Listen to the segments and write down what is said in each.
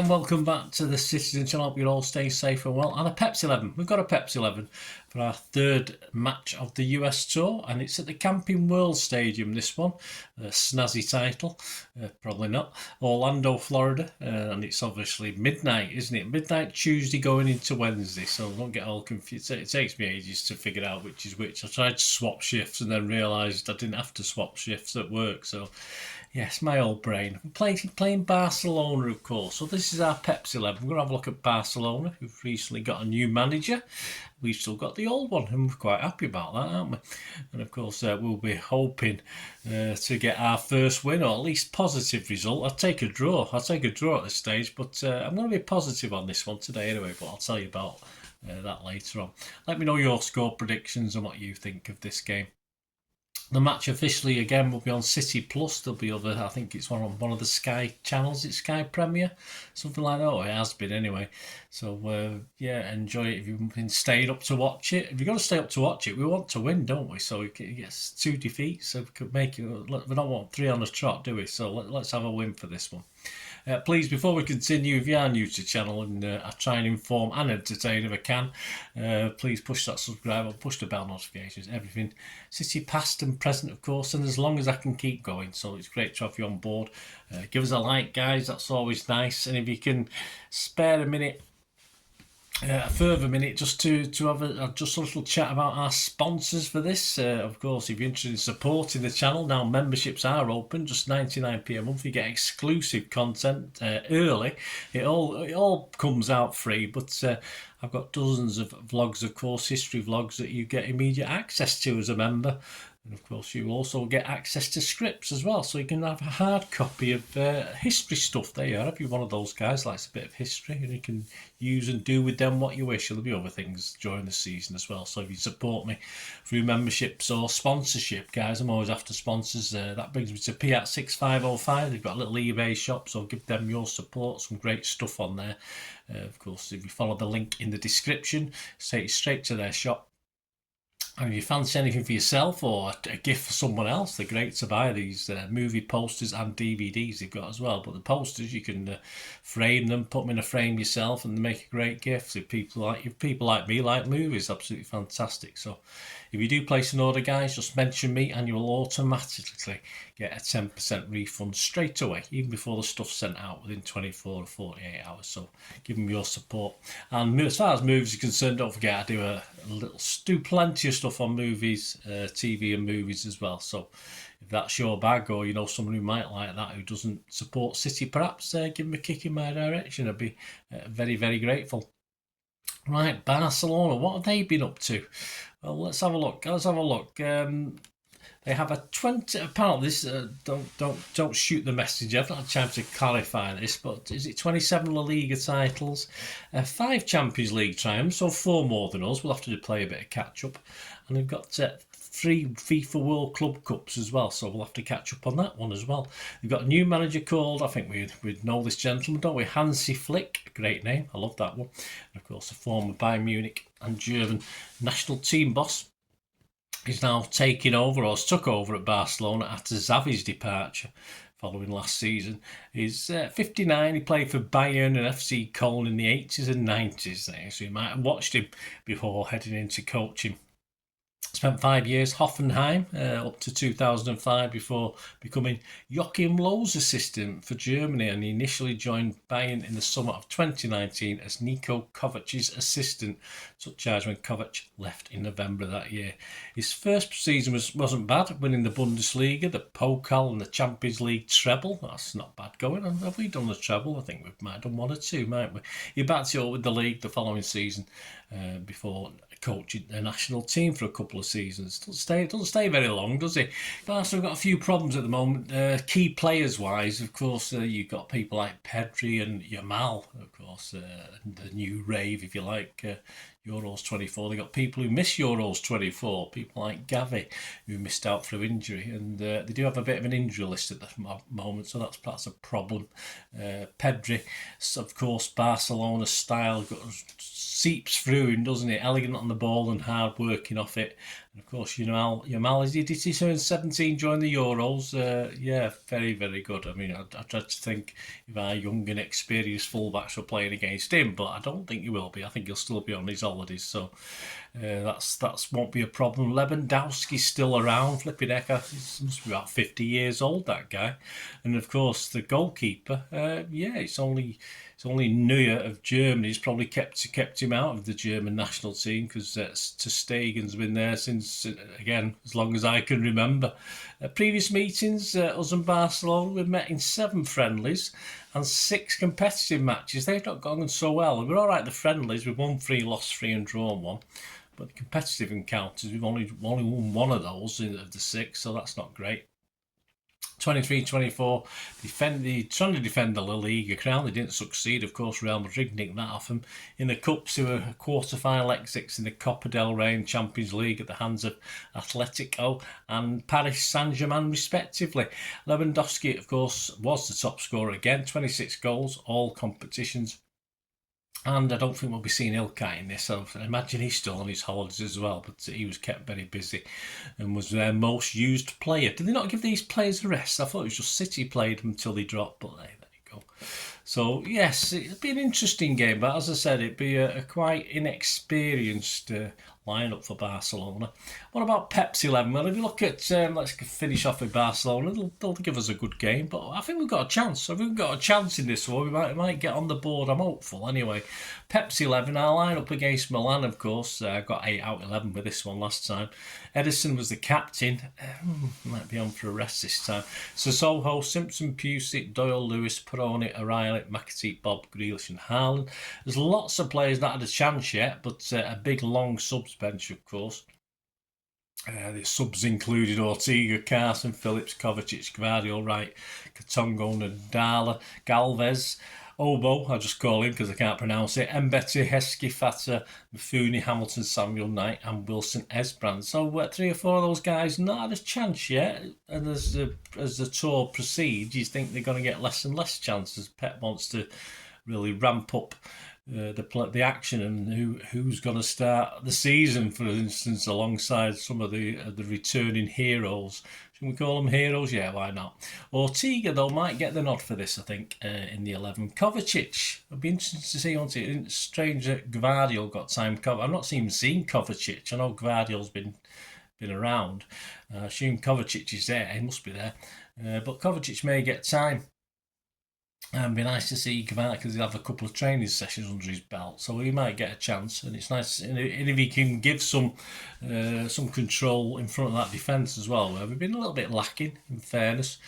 and welcome back to the Citizen channel. Hope you're all staying safe and well. And a Pepsi 11. We've got a Pepsi 11 for our third match of the US tour, and it's at the Camping World Stadium, this one. A snazzy title, probably not. Orlando, Florida, and it's obviously midnight, isn't it? Midnight Tuesday going into Wednesday, so don't get all confused. It takes me ages to figure out which is which. I tried to swap shifts and then realised I didn't have to swap shifts at work, so yes, my old brain. Playing Barcelona, of course. So this is our Pepsi 11. We're going to have a look at Barcelona, who've recently got a new manager. We've still got the old one, and we're quite happy about that, aren't we? And of course, we'll be hoping to get our first win, or at least positive result. I'll take a draw. I'll take a draw at this stage, but I'm going to be positive on this one today anyway, but I'll tell you about that later on. Let me know your score predictions and what you think of this game. The match officially again will be on City Plus. There'll be other, I think it's on one of the Sky channels. It's Sky Premier, something like that. Oh, it has been anyway. So yeah, enjoy it if you've been staying up to watch it. If you've got to stay up to watch it, we want to win, don't we? So yes, 2 defeats, so we could make it. We don't want 3 on the trot, do we? So let's have a win for this one. Please, before we continue, if you are new to the channel and I try and inform and entertain if I can, please push that subscribe or push the bell notifications, everything. City past and present, of course, and as long as I can keep going. So it's great to have you on board. Give us a like, guys, that's always nice. And if you can spare a minute, a further minute, just to have just a little chat about our sponsors for this. Of course, if you're interested in supporting the channel, now memberships are open, just 99p a month. You get exclusive content early. It all comes out free, but I've got dozens of vlogs, of course, history vlogs that you get immediate access to as a member. And of course, you also get access to scripts as well, so you can have a hard copy of history stuff. There you are. If you're one of those guys who likes a bit of history, and you can use and do with them what you wish. There'll be other things during the season as well. So if you support me through memberships or sponsorship, guys, I'm always after sponsors. That brings me to Piat6505. They've got a little eBay shop, so give them your support. Some great stuff on there. Of course, if you follow the link in the description, take you straight to their shop. And if you fancy anything for yourself or a gift for someone else, they're great to buy. These movie posters and DVDs they've got as well. But the posters, you can frame them, put them in a frame yourself, and they make a great gift. If people like me like movies, absolutely fantastic. So if you do place an order, guys, just mention me and you'll automatically get a 10% refund straight away, even before the stuff's sent out, within 24 or 48 hours. So give them your support. And as far as movies are concerned, don't forget I do plenty of stuff on movies, TV and movies as well. So if that's your bag, or you know someone who might like that who doesn't support City, perhaps give them a kick in my direction. I'd be very, very grateful. Right, Barcelona, what have they been up to? Well, let's have a look. They have a 20. Apparently, this don't shoot the message. I've not had time to clarify this, but is it 27 La Liga titles, 5 Champions League triumphs, so 4 more than us. We'll have to play a bit of catch up, and they've got 3 FIFA World Club Cups as well, so we'll have to catch up on that one as well. They've got a new manager called, I think we know this gentleman, don't we? Hansi Flick, great name, I love that one. And of course, the former Bayern Munich and German national team boss. He's now taking over, or has took over at Barcelona after Xavi's departure following last season. He's 59, he played for Bayern and FC Cologne in the 80s and 90s there, so you might have watched him before heading into coaching. Spent 5 years Hoffenheim up to 2005 before becoming Joachim Löw's assistant for Germany, and he initially joined Bayern in the summer of 2019 as Niko Kovac's assistant, such as when Kovac left in November that year. His first season wasn't bad, winning the Bundesliga, the Pokal and the Champions League treble. That's not bad going. Have we done the treble? I think we might have done 1 or 2, might we? He backed it up with the league the following season before coaching the national team for a couple of seasons. Doesn't stay very long, does he? Barcelona have got a few problems at the moment. Key players wise, of course, you've got people like Pedri and Yamal, of course, the new rave, if you like, Euros 24. They've got people who miss Euros 24, people like Gavi, who missed out through injury, and they do have a bit of an injury list at the moment, so that's a problem. Pedri, of course, Barcelona style seeps through him, doesn't it? Elegant on the ball and hard working off it. And of course, Yamal, did he turn 17 during the Euros? Yeah, very, very good. I mean, I tried to think if our young and experienced fullbacks were playing against him, but I don't think he will be. I think he'll still be on his holidays, so that's won't be a problem. Lewandowski's still around. Flipping heck, he must be about 50 years old, that guy. And of course, the goalkeeper, it's only Neuer of Germany has probably kept him out of the German national team, because ter Stegen's been there since, again, as long as I can remember. Previous meetings, us and Barcelona, we've met in 7 friendlies and 6 competitive matches. They've not gone so well. We're all right, the friendlies. We've won 3, lost 3 and drawn 1. But the competitive encounters, we've only won 1 of those of the 6, so that's not great. 23-24, trying to defend the La Liga crown. They didn't succeed. Of course, Real Madrid nicked that off them. In the Cups, they were quarter-final exits in the Copa del Rey and Champions League at the hands of Atletico and Paris Saint-Germain, respectively. Lewandowski, of course, was the top scorer again, 26 goals, all competitions. And I don't think we'll be seeing YouCut in this. I imagine he's still on his holidays as well, but he was kept very busy and was their most used player. Did they not give these players a rest? I thought it was just City played them until they dropped, but there you go. So, yes, it'd be an interesting game, but as I said, it'd be a quite inexperienced lineup for Barcelona. What about Pep's 11? Well, if you look at, let's finish off with Barcelona, they'll give us a good game, but I think we've got a chance. I think we've got a chance in this one. We might get on the board. I'm hopeful anyway. Pep's 11, our lineup against Milan, of course. Got 8 out of 11 with this one last time. Edison was the captain. Might be on for a rest this time. Sissoko, Simpson, Pusic, Doyle, Lewis, Peroni, O'Reilly, McAtee, Bob, Grealish and Haaland. There's lots of players not had a chance yet, but a big long subs bench, of course. The subs included Ortega, Carson, Phillips, Kovacic, Gvardiol, Wright, Katongo, Nadala, Galvez, Obo, I'll just call him because I can't pronounce it, Mbete, Heskey, Fata, Mifuni, Hamilton, Samuel Knight and Wilson Esbrand. So 3 or 4 of those guys not had a chance yet, and as the tour proceeds, you think they're going to get less and less chances. Pep wants to really ramp up the action and who's going to start the season, for instance, alongside some of the returning heroes. Can we call them heroes? Yeah, why not? Ortega, though, might get the nod for this, I think, in the 11. Kovacic, it'd be interesting to see, won't it? It's strange that Gvardiol got time. I've not even seen Kovacic. I know Gvardiol's been around. I assume Kovacic is there. He must be there. But Kovacic may get time. And it'd be nice to see Gvardiol, because he'll have a couple of training sessions under his belt, so he might get a chance. And it's nice, and if he can give some control in front of that defence as well, where we've been a little bit lacking, in fairness.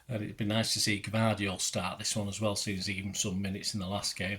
It'd be nice to see Gvardiol start this one as well, seeing as he gave him some minutes in the last game.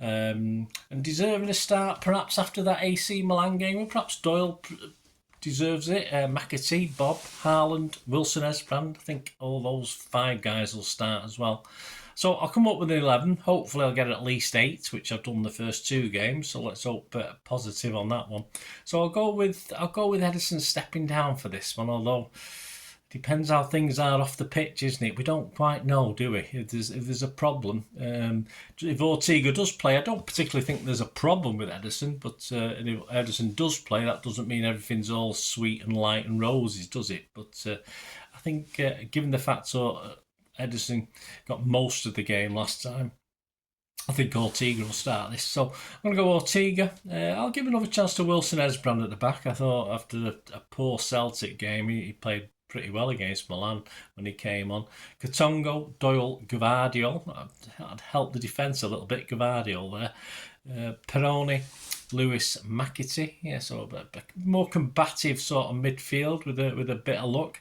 And deserving a start, perhaps after that AC Milan game, or perhaps Doyle deserves it. McAtee, Bob, Haaland, Wilson Esbrand. I think all those 5 guys will start as well. So I'll come up with an 11. Hopefully I'll get at least 8, which I've done the first 2 games. So let's hope positive on that one. So I'll go with Edison stepping down for this one. Although it depends how things are off the pitch, isn't it? We don't quite know, do we? If there's a problem, if Ortega does play, I don't particularly think there's a problem with Edison. But if Edison does play, that doesn't mean everything's all sweet and light and roses, does it? But I think given the fact Edison got most of the game last time, I think Ortega will start this. So I'm going to go Ortega. I'll give another chance to Wilson Esbrand at the back. I thought after a poor Celtic game, he played pretty well against Milan when he came on. Katongo, Doyle, Gvardiol. I'd help the defence a little bit, Gvardiol there. Peroni, Lewis, McAtee. Yeah, so a more combative sort of midfield with a bit of luck.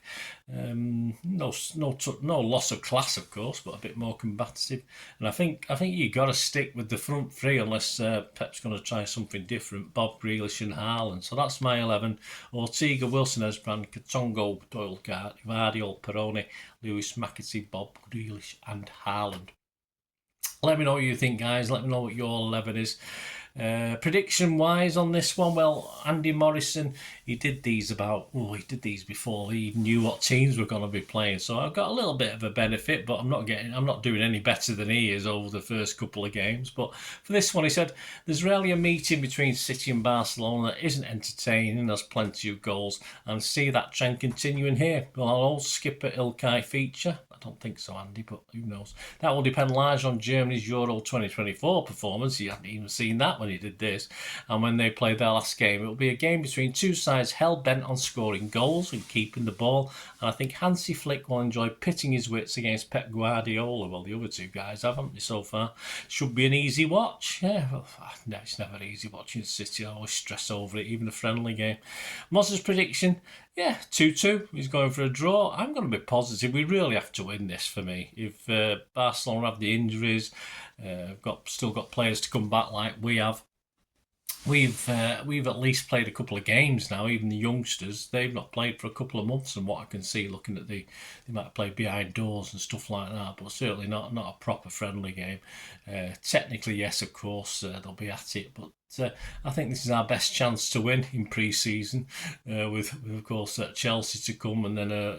No loss of class, of course, but a bit more combative. And I think you got to stick with the front 3 unless Pep's going to try something different. Bob, Grealish and Haaland. So that's my 11. Ortega, Wilson Esbrand, Katongo, Doyle, Gvardiol, Peroni, Lewis, McAtee, Bob, Grealish and Haaland. Let me know what you think, guys. Let me know what your 11 is. Prediction wise on this one, well, Andy Morrison, he did these before he even knew what teams were going to be playing, so I've got a little bit of a benefit, but I'm not doing any better than he is over the first couple of games. But for this one, he said there's rarely a meeting between City and Barcelona that isn't entertaining. There's plenty of goals, and see that trend continuing here. Well, I'll skip an Ilkay feature. I don't think so, Andy, but who knows? That will depend largely on Germany's Euro 2024 performance. You hadn't even seen that when he did this. And when they play their last game, it will be a game between two sides hell-bent on scoring goals and keeping the ball. And I think Hansi Flick will enjoy pitting his wits against Pep Guardiola. Well, the other two guys haven't they so far. Should be an easy watch. Yeah, well, no, it's never easy watching City. I always stress over it, even a friendly game. Moss's prediction, yeah, 2-2. He's going for a draw. I'm going to be positive. We really have to win this for me. If Barcelona have the injuries, still got players to come back like we have. We've at least played a couple of games now. Even the youngsters, they've not played for a couple of months, and what I can see, looking at they might have played behind doors and stuff like that, but certainly not a proper friendly game. Technically, yes, of course, they'll be at it, but I think this is our best chance to win in pre-season, with of course Chelsea to come, and then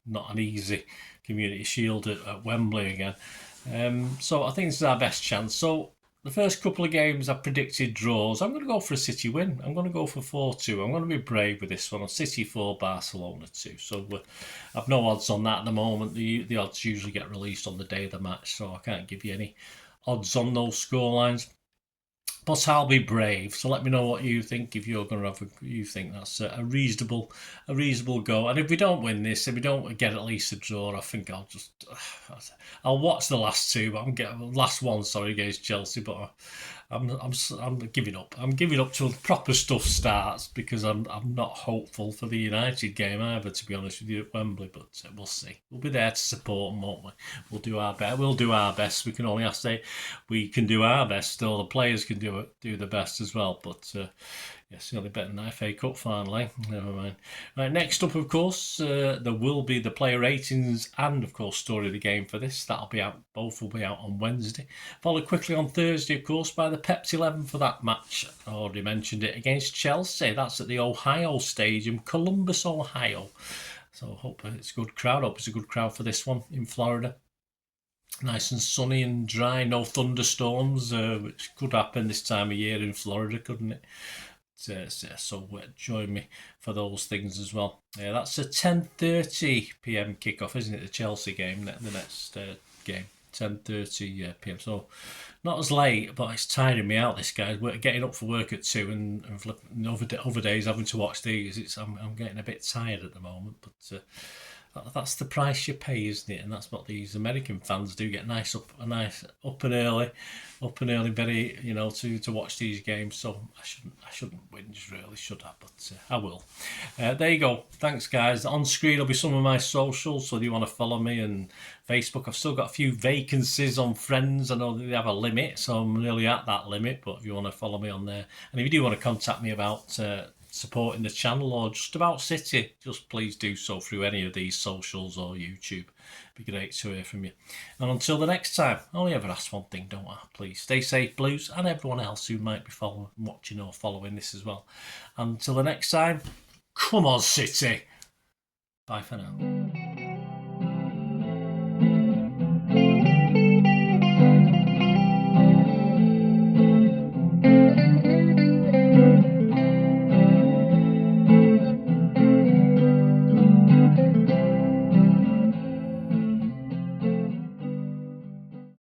not an easy Community Shield at Wembley again. So I think this is our best chance. So the first couple of games I've predicted draws. I'm going to go for a City win. I'm going to go for 4-2. I'm going to be brave with this one. City 4, Barcelona 2. So I've no odds on that at the moment. The odds usually get released on the day of the match, so I can't give you any odds on those scorelines. But I'll be brave. So let me know what you think. If you're going to you think that's a reasonable go. And if we don't win this, if we don't get at least a draw, I think I'll watch the last two. But last one, against Chelsea. But I'm giving up. I'm giving up till the proper stuff starts, because I'm not hopeful for the United game either, to be honest with you, at Wembley. But we'll see. We'll be there to support them, won't we? We'll do our best. We'll do our best. We can only have to say we can do our best. Still, the players can do the best as well. But yes, only better than that FA Cup final, eh? Never mind. Right, next up, of course, there will be the player ratings and, of course, story of the game for this. That'll be out. Both will be out on Wednesday. Followed quickly on Thursday, of course, by the Pepsi 11 for that match. I already mentioned it, against Chelsea. That's at the Ohio Stadium, Columbus, Ohio. So I hope it's a good crowd. I hope it's a good crowd for this one in Florida. Nice and sunny and dry, no thunderstorms, which could happen this time of year in Florida, couldn't it? So join me for those things as well. Yeah, that's a 10:30 p.m. kickoff, isn't it? The Chelsea game, the next game, 10:30 p.m. So not as late, but it's tiring me out. This guy, getting up for work at 2 and other days having to watch these. I'm getting a bit tired at the moment, but. That's the price you pay, isn't it? And that's what these American fans do. Get up and early, very, to watch these games. So I shouldn't whinge, really, should I? But I will. There you go. Thanks, guys. On screen will be some of my socials, so if you want to follow me, and Facebook. I've still got a few vacancies on friends. I know they have a limit, so I'm nearly at that limit. But if you want to follow me on there, and if you do want to contact me about supporting the channel or just about City, just please do so through any of these socials or YouTube. It'd be great to hear from you. And until the next time, I only ever ask one thing, don't I? Please stay safe, Blues, and everyone else who might be watching or following this as well. Until the next time, come on, City. Bye for now.